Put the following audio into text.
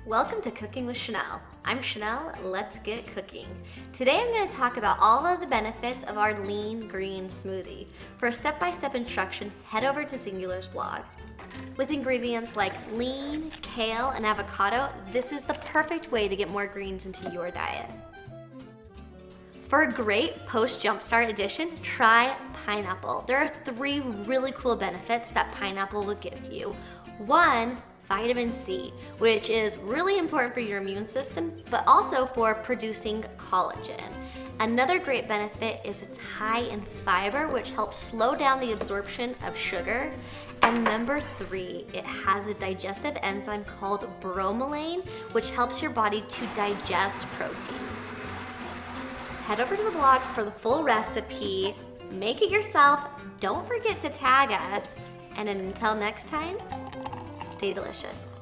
Welcome to Cooking with Chanelle. I'm Chanelle, let's get cooking. Today I'm going to talk about all of the benefits of our lean green smoothie. For a step-by-step instruction, head over to Singular's blog. With ingredients like lean, kale, and avocado, this is the perfect way to get more greens into your diet. For a great post-jumpstart addition, try pineapple. There are 3 really cool benefits that pineapple will give you. 1, vitamin C, which is really important for your immune system, but also for producing collagen. Another great benefit is it's high in fiber, which helps slow down the absorption of sugar. And number 3, it has a digestive enzyme called bromelain, which helps your body to digest proteins. Head over to the blog for the full recipe, make it yourself, don't forget to tag us, and until next time, stay delicious.